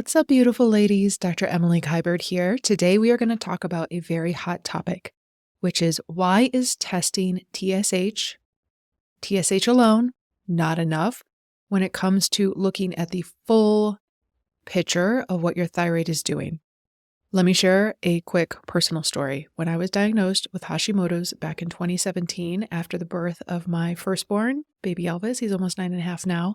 What's up, beautiful ladies? Dr. Emily Kiberd here. Today we are going to talk about a very hot topic, which is why is testing TSH alone not enough when it comes to looking at the full picture of what your thyroid is doing. Let me share a quick personal story. When I was diagnosed with Hashimoto's back in 2017 after the birth of my firstborn, baby Elvis, he's almost 9.5 now,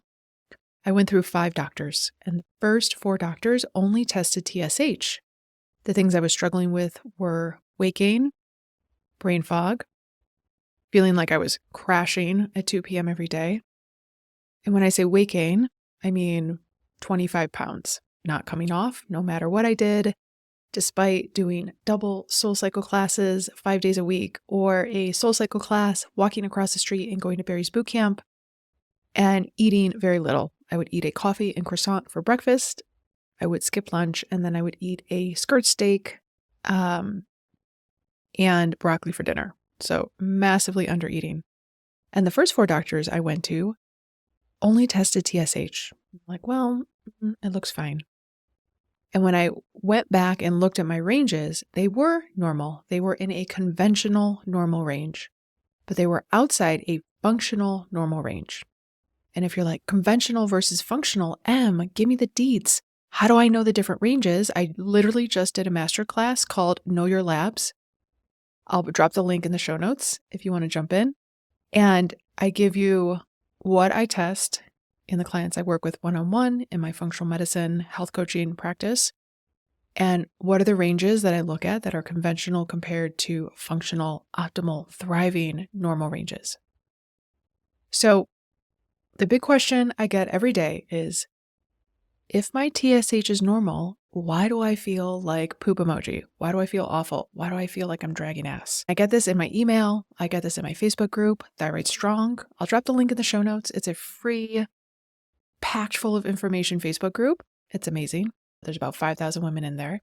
I went through 5 doctors, and the first 4 doctors only tested TSH. The things I was struggling with were weight gain, brain fog, feeling like I was crashing at 2 p.m. every day. And when I say weight gain, I mean 25 pounds, not coming off no matter what I did, despite doing double SoulCycle classes 5 days a week, or a SoulCycle class, walking across the street and going to Barry's boot camp, and eating very little. I would eat a coffee and croissant for breakfast. I would skip lunch, and then I would eat a skirt steak and broccoli for dinner. So massively under eating. And the first 4 doctors I went to only tested TSH. I'm like, well, it looks fine. And when I went back and looked at my ranges, they were normal. They were in a conventional normal range, but they were outside a functional normal range. And if you're like, conventional versus functional, give me the deets. How do I know the different ranges? I literally just did a masterclass called Know Your Labs. I'll drop the link in the show notes if you want to jump in. And I give you what I test in the clients I work with one-on-one in my functional medicine health coaching practice. And what are the ranges that I look at that are conventional compared to functional, optimal, thriving, normal ranges. So the big question I get every day is, if my TSH is normal, why do I feel like poop emoji? Why do I feel awful? Why do I feel like I'm dragging ass? I get this in my email. I get this in my Facebook group, Thyroid Strong. I'll drop the link in the show notes. It's a free, packed full of information Facebook group. It's amazing. There's about 5,000 women in there.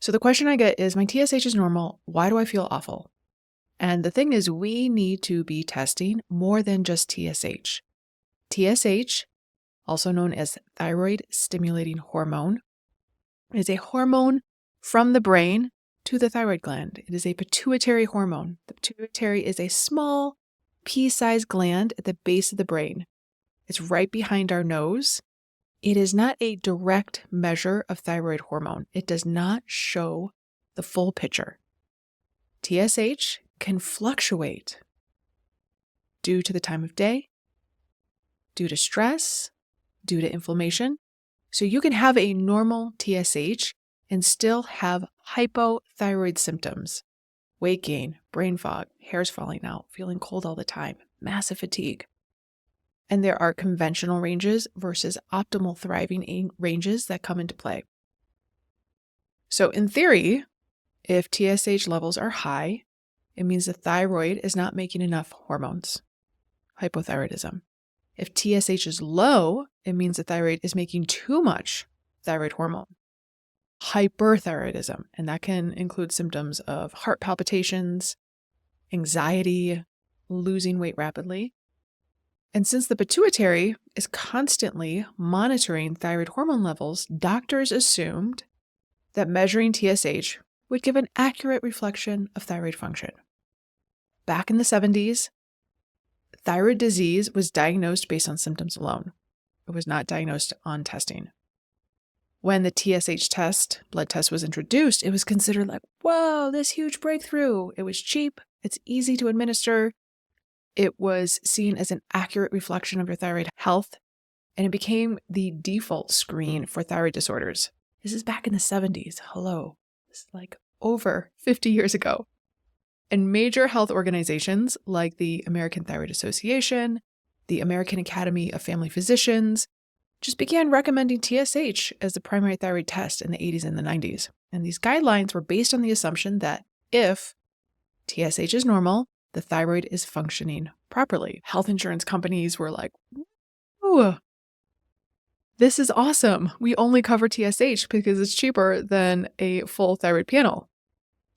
So the question I get is, my TSH is normal. Why do I feel awful? And the thing is, we need to be testing more than just TSH. TSH, also known as thyroid stimulating hormone, is a hormone from the brain to the thyroid gland. It is a pituitary hormone. The pituitary is a small pea-sized gland at the base of the brain. It's right behind our nose. It is not a direct measure of thyroid hormone. It does not show the full picture. TSH can fluctuate due to the time of day, due to stress, due to inflammation. So you can have a normal TSH and still have hypothyroid symptoms, weight gain, brain fog, hairs falling out, feeling cold all the time, massive fatigue. And there are conventional ranges versus optimal thriving ranges that come into play. So in theory, if TSH levels are high, it means the thyroid is not making enough hormones, hypothyroidism. If TSH is low, it means the thyroid is making too much thyroid hormone, hyperthyroidism. And that can include symptoms of heart palpitations, anxiety, losing weight rapidly. And since the pituitary is constantly monitoring thyroid hormone levels, doctors assumed that measuring TSH would give an accurate reflection of thyroid function. Back in the 70s, thyroid disease was diagnosed based on symptoms alone. It was not diagnosed on testing. When the TSH blood test was introduced, it was considered like, whoa, this huge breakthrough. It was cheap. It's easy to administer. It was seen as an accurate reflection of your thyroid health, and it became the default screen for thyroid disorders. This is back in the 70s. Hello. This is like over 50 years ago. And major health organizations like the American Thyroid Association, the American Academy of Family Physicians, just began recommending TSH as the primary thyroid test in the 80s and the 90s. And these guidelines were based on the assumption that if TSH is normal, the thyroid is functioning properly. Health insurance companies were like, ooh, this is awesome. We only cover TSH because it's cheaper than a full thyroid panel.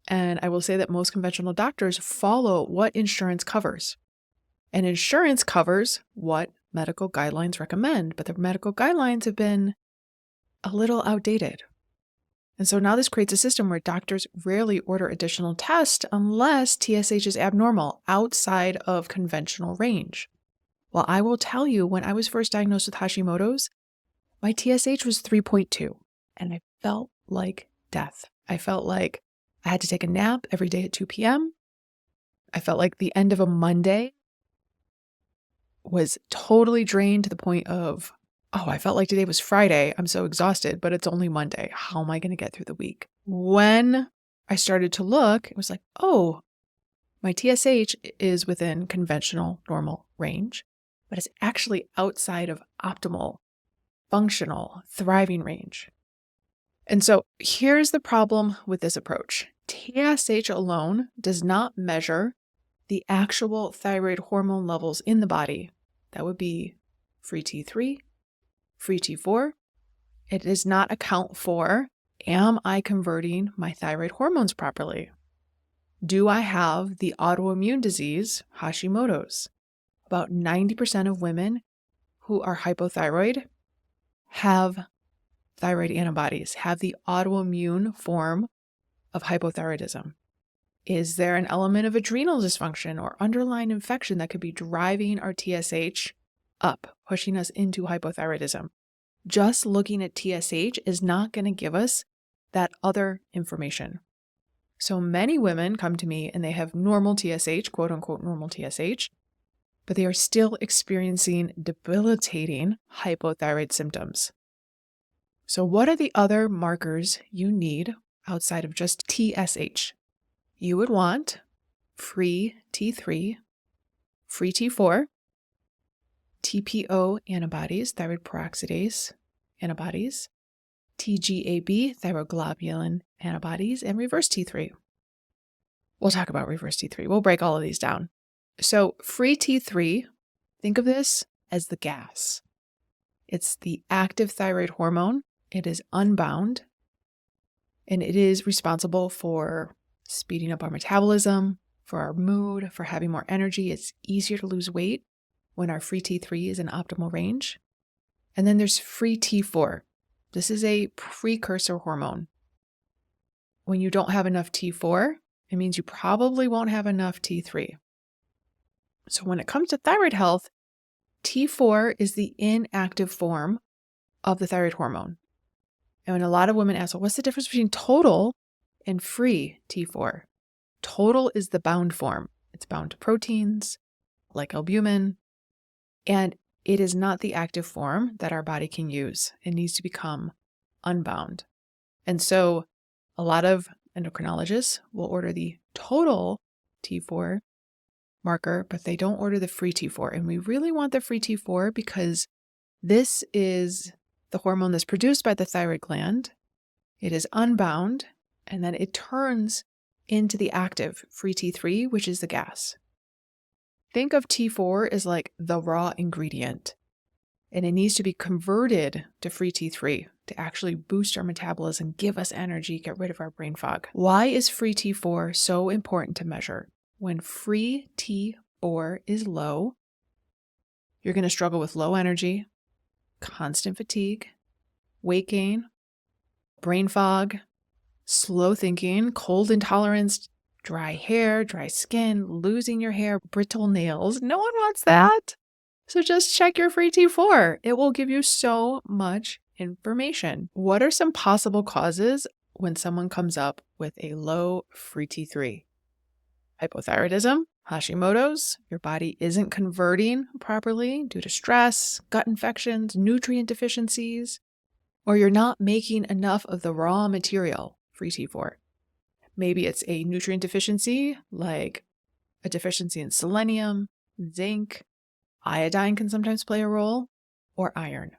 And I will say that most conventional doctors follow what insurance covers. And insurance covers what medical guidelines recommend, but the medical guidelines have been a little outdated. And so now this creates a system where doctors rarely order additional tests unless TSH is abnormal outside of conventional range. Well, I will tell you, when I was first diagnosed with Hashimoto's, my TSH was 3.2, and I felt like death. I felt like I had to take a nap every day at 2 p.m. I felt like the end of a Monday was totally drained to the point of, oh, I felt like today was Friday. I'm so exhausted, but it's only Monday. How am I going to get through the week? When I started to look, it was like, oh, my TSH is within conventional normal range, but it's actually outside of optimal, functional, thriving range. And so here's the problem with this approach. TSH alone does not measure the actual thyroid hormone levels in the body. That would be free T3, free T4. It does not account for, am I converting my thyroid hormones properly? Do I have the autoimmune disease, Hashimoto's? About 90% of women who are hypothyroid have thyroid antibodies, have the autoimmune form of hypothyroidism. Is there an element of adrenal dysfunction or underlying infection that could be driving our TSH up, pushing us into hypothyroidism? Just looking at TSH is not going to give us that other information. So many women come to me and they have normal TSH, quote unquote normal TSH, but they are still experiencing debilitating hypothyroid symptoms. So what are the other markers you need outside of just TSH? You would want free T3, free T4, TPO antibodies, thyroid peroxidase antibodies, TGAB, thyroglobulin antibodies, and reverse T3. We'll talk about reverse T3. We'll break all of these down. So free T3, think of this as the gas. It's the active thyroid hormone. It is unbound, and it is responsible for speeding up our metabolism, for our mood, for having more energy. It's easier to lose weight when our free T3 is in optimal range. And then there's free T4. This is a precursor hormone. When you don't have enough T4, it means you probably won't have enough T3. So when it comes to thyroid health, T4 is the inactive form of the thyroid hormone. And when a lot of women ask, well, what's the difference between total and free T4? Total is the bound form. It's bound to proteins like albumin, and it is not the active form that our body can use. It needs to become unbound. And so a lot of endocrinologists will order the total T4 marker, but they don't order the free T4. And we really want the free T4 because this is the hormone that's produced by the thyroid gland. It is unbound, and then it turns into the active free T3, which is the gas. Think of T4 as like the raw ingredient, and it needs to be converted to free T3 to actually boost our metabolism, give us energy, get rid of our brain fog. Why is free T4 so important to measure? When free T4 is low, you're going to struggle with low energy, constant fatigue, weight gain, brain fog, slow thinking, cold intolerance, dry hair, dry skin, losing your hair, brittle nails. No one wants that. So just check your free T4. It will give you so much information. What are some possible causes when someone comes up with a low free T3? Hypothyroidism, Hashimoto's, your body isn't converting properly due to stress, gut infections, nutrient deficiencies, or you're not making enough of the raw material, free T4. Maybe it's a nutrient deficiency, like a deficiency in selenium, zinc, iodine can sometimes play a role, or iron.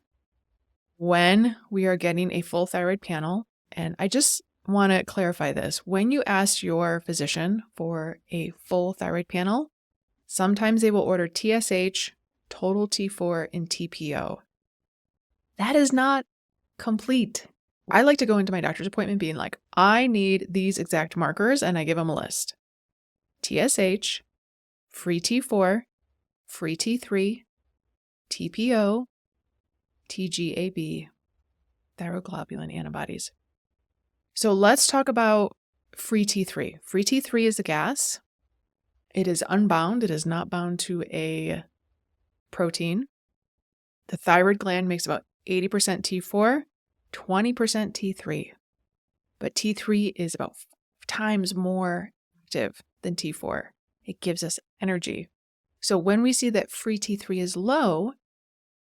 When we are getting a full thyroid panel, and I just want to clarify this, when you ask your physician for a full thyroid panel, sometimes they will order TSH, total T4, and TPO. That is not complete. I like to go into my doctor's appointment being like, I need these exact markers, and I give them a list. TSH, free T4, free T3, TPO, TGAB. thyroglobulin antibodies. So let's talk about free T3. Free T3 is a gas. It is unbound. It is not bound to a protein. The thyroid gland makes about 80% T4, 20% T3. But T3 is about 5 times more active than T4. It gives us energy. So when we see that free T3 is low,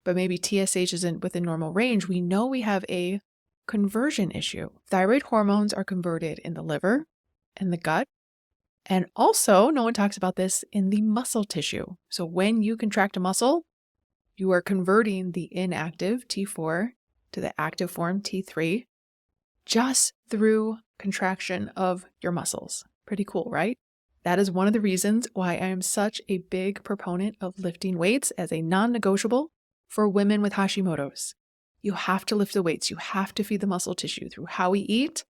but maybe TSH isn't within normal range, we know we have a conversion issue. Thyroid hormones are converted in the liver and the gut. And also, no one talks about this, in the muscle tissue. So when you contract a muscle, you are converting the inactive T4 to the active form T3 just through contraction of your muscles. Pretty cool, right? That is one of the reasons why I am such a big proponent of lifting weights as a non-negotiable for women with Hashimoto's. You have to lift the weights. You have to feed the muscle tissue through how we eat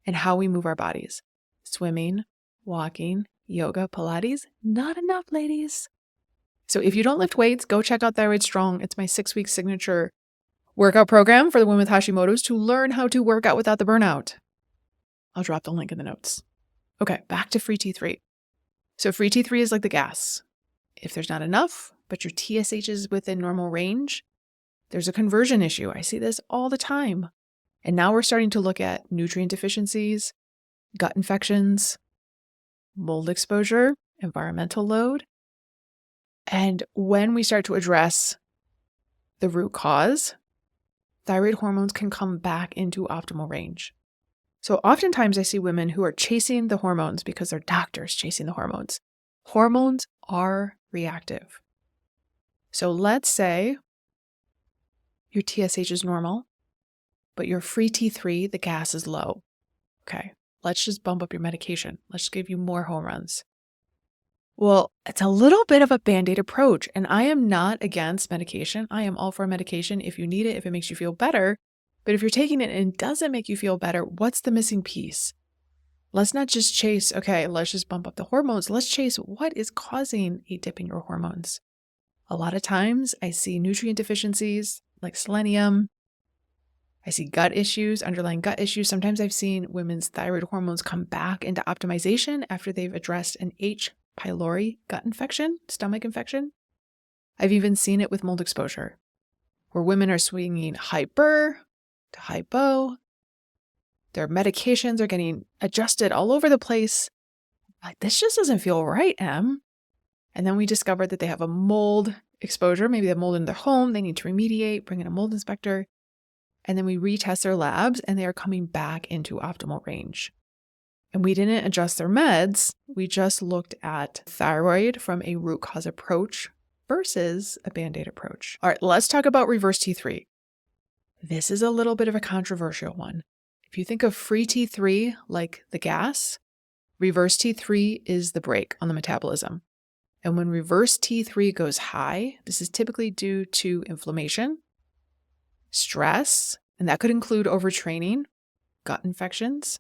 and how we move our bodies. Swimming, walking, yoga, Pilates, not enough, ladies. So if you don't lift weights, go check out Thyroid Strong. It's my 6-week signature workout program for the women with Hashimoto's to learn how to work out without the burnout. I'll drop the link in the notes. Okay, back to free T3. So free T3 is like the gas. If there's not enough, but your TSH is within normal range, there's a conversion issue. I see this all the time. And now we're starting to look at nutrient deficiencies, gut infections, mold exposure, environmental load. And when we start to address the root cause, thyroid hormones can come back into optimal range. So oftentimes I see women who are chasing the hormones because their doctor's chasing the hormones. Hormones are reactive. So let's say your TSH is normal, but your free T3, the gas, is low. Okay, let's just bump up your medication. Let's give you more hormones. Well, it's a little bit of a Band-Aid approach, and I am not against medication. I am all for medication if you need it, if it makes you feel better. But if you're taking it and it doesn't make you feel better, what's the missing piece? Let's not just chase, okay, let's just bump up the hormones. Let's chase what is causing a dip in your hormones. A lot of times I see nutrient deficiencies like selenium. I see gut issues, underlying gut issues. Sometimes I've seen women's thyroid hormones come back into optimization after they've addressed an H. pylori gut infection, stomach infection. I've even seen it with mold exposure, where women are swinging hyper to hypo. Their medications are getting adjusted all over the place. Like, this just doesn't feel right, Em. And then we discovered that they have a mold exposure. Maybe they have mold in their home. They need to remediate, bring in a mold inspector. And then we retest their labs and they are coming back into optimal range. And we didn't adjust their meds. We just looked at thyroid from a root cause approach versus a Band-Aid approach. All right, let's talk about reverse T3. This is a little bit of a controversial one. If you think of free T3 like the gas, reverse T3 is the brake on the metabolism. And when reverse T3 goes high, this is typically due to inflammation, stress, and that could include overtraining, gut infections.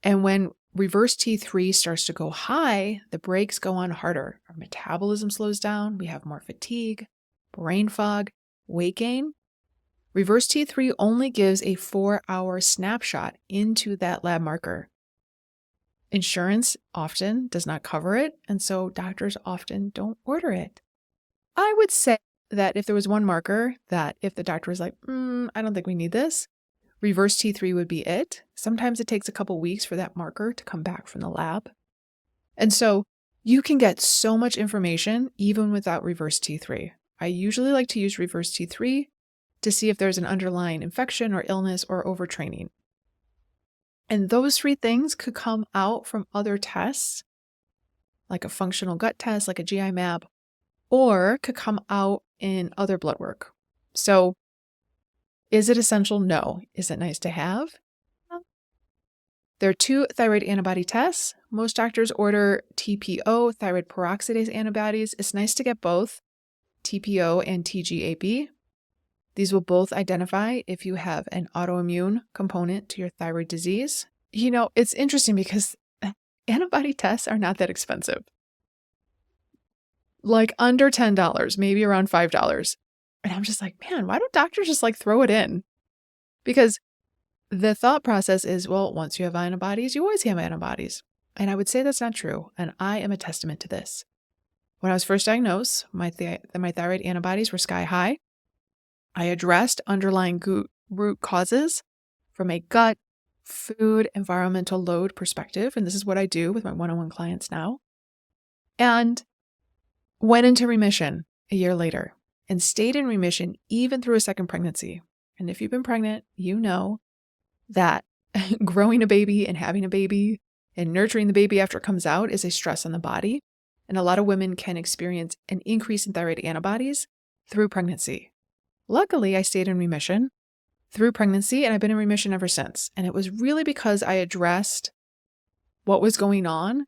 And when reverse T3 starts to go high, the brakes go on harder. Our metabolism slows down. We have more fatigue, brain fog, weight gain. Reverse T3 only gives a 4-hour snapshot into that lab marker. Insurance often does not cover it, and so doctors often don't order it. I would say that if there was one marker that if the doctor was like, I don't think we need this, reverse T3 would be it. Sometimes it takes a couple weeks for that marker to come back from the lab. And so you can get so much information even without reverse T3. I usually like to use reverse T3 to see if there's an underlying infection or illness or overtraining. And those 3 things could come out from other tests, like a functional gut test, like a GI map, or could come out in other blood work. So is it essential? No. Is it nice to have? There are 2 thyroid antibody tests. Most doctors order TPO, thyroid peroxidase antibodies. It's nice to get both TPO and TGAB. These will both identify if you have an autoimmune component to your thyroid disease. You know, it's interesting because antibody tests are not that expensive. Like under $10, maybe around $5. And I'm just like, man, why don't doctors just like throw it in? Because the thought process is, well, once you have antibodies, you always have antibodies. And I would say that's not true. And I am a testament to this. When I was first diagnosed, my thyroid antibodies were sky high. I addressed underlying root causes from a gut, food, environmental load perspective. And this is what I do with my one-on-one clients now. And went into remission a year later and stayed in remission even through a second pregnancy. And if you've been pregnant, you know that growing a baby and having a baby and nurturing the baby after it comes out is a stress on the body. And a lot of women can experience an increase in thyroid antibodies through pregnancy. Luckily, I stayed in remission through pregnancy, and I've been in remission ever since. And it was really because I addressed what was going on,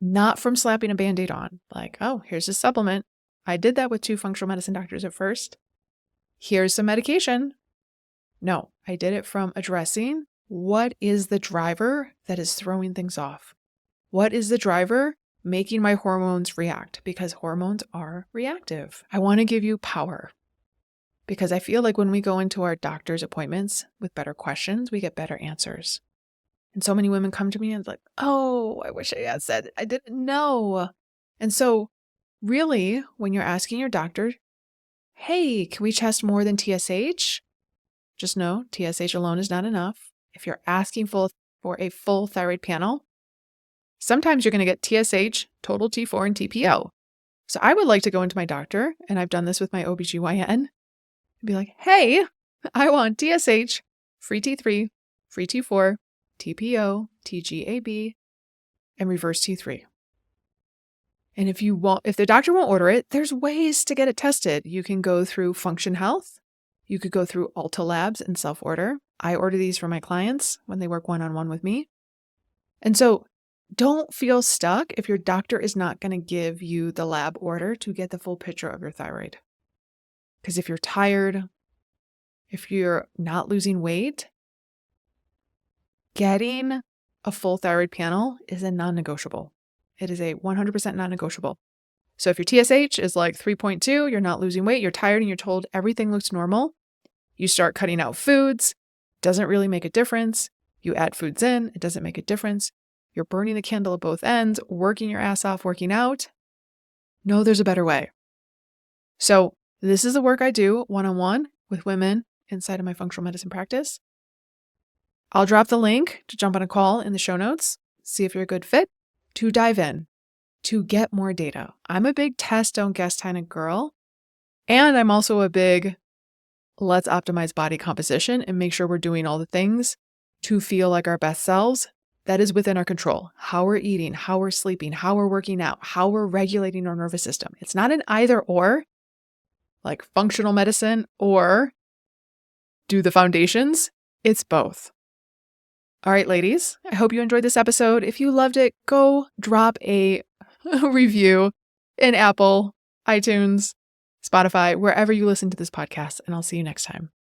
not from slapping a Band-Aid on. Like, oh, here's a supplement. I did that with 2 functional medicine doctors at first. Here's some medication. No, I did it from addressing what is the driver that is throwing things off. What is the driver making my hormones react? Because hormones are reactive. I want to give you power. Because I feel like when we go into our doctor's appointments with better questions, we get better answers. And so many women come to me and it's like, oh, I wish I had said it. I didn't know. And so really, when you're asking your doctor, hey, can we test more than TSH? Just know TSH alone is not enough. If you're asking for a full thyroid panel, sometimes you're going to get TSH, total T4, and TPO. So I would like to go into my doctor, and I've done this with my OBGYN, and be like, hey, I want TSH, free T3, free T4, TPO, TGAB, and reverse T3. And if the doctor won't order it, there's ways to get it tested. You can go through Function Health. You could go through Ulta Labs and self-order. I order these for my clients when they work one-on-one with me. And so don't feel stuck if your doctor is not going to give you the lab order to get the full picture of your thyroid. Because if you're tired, if you're not losing weight, getting a full thyroid panel is a non-negotiable. It is a 100% non-negotiable. So if your TSH is like 3.2, you're not losing weight, you're tired, and you're told everything looks normal, you start cutting out foods, doesn't really make a difference. You add foods in, it doesn't make a difference. You're burning the candle at both ends, working your ass off, working out. No, there's a better way. So this is the work I do one-on-one with women inside of my functional medicine practice. I'll drop the link to jump on a call in the show notes, see if you're a good fit, to dive in, to get more data. I'm a big test, don't guess kind of girl. And I'm also a big, let's optimize body composition and make sure we're doing all the things to feel like our best selves. That is within our control. How we're eating, how we're sleeping, how we're working out, how we're regulating our nervous system. It's not an either or, like functional medicine or do the foundations. It's both. All right, ladies, I hope you enjoyed this episode. If you loved it, go drop a review in Apple, iTunes, Spotify, wherever you listen to this podcast, and I'll see you next time.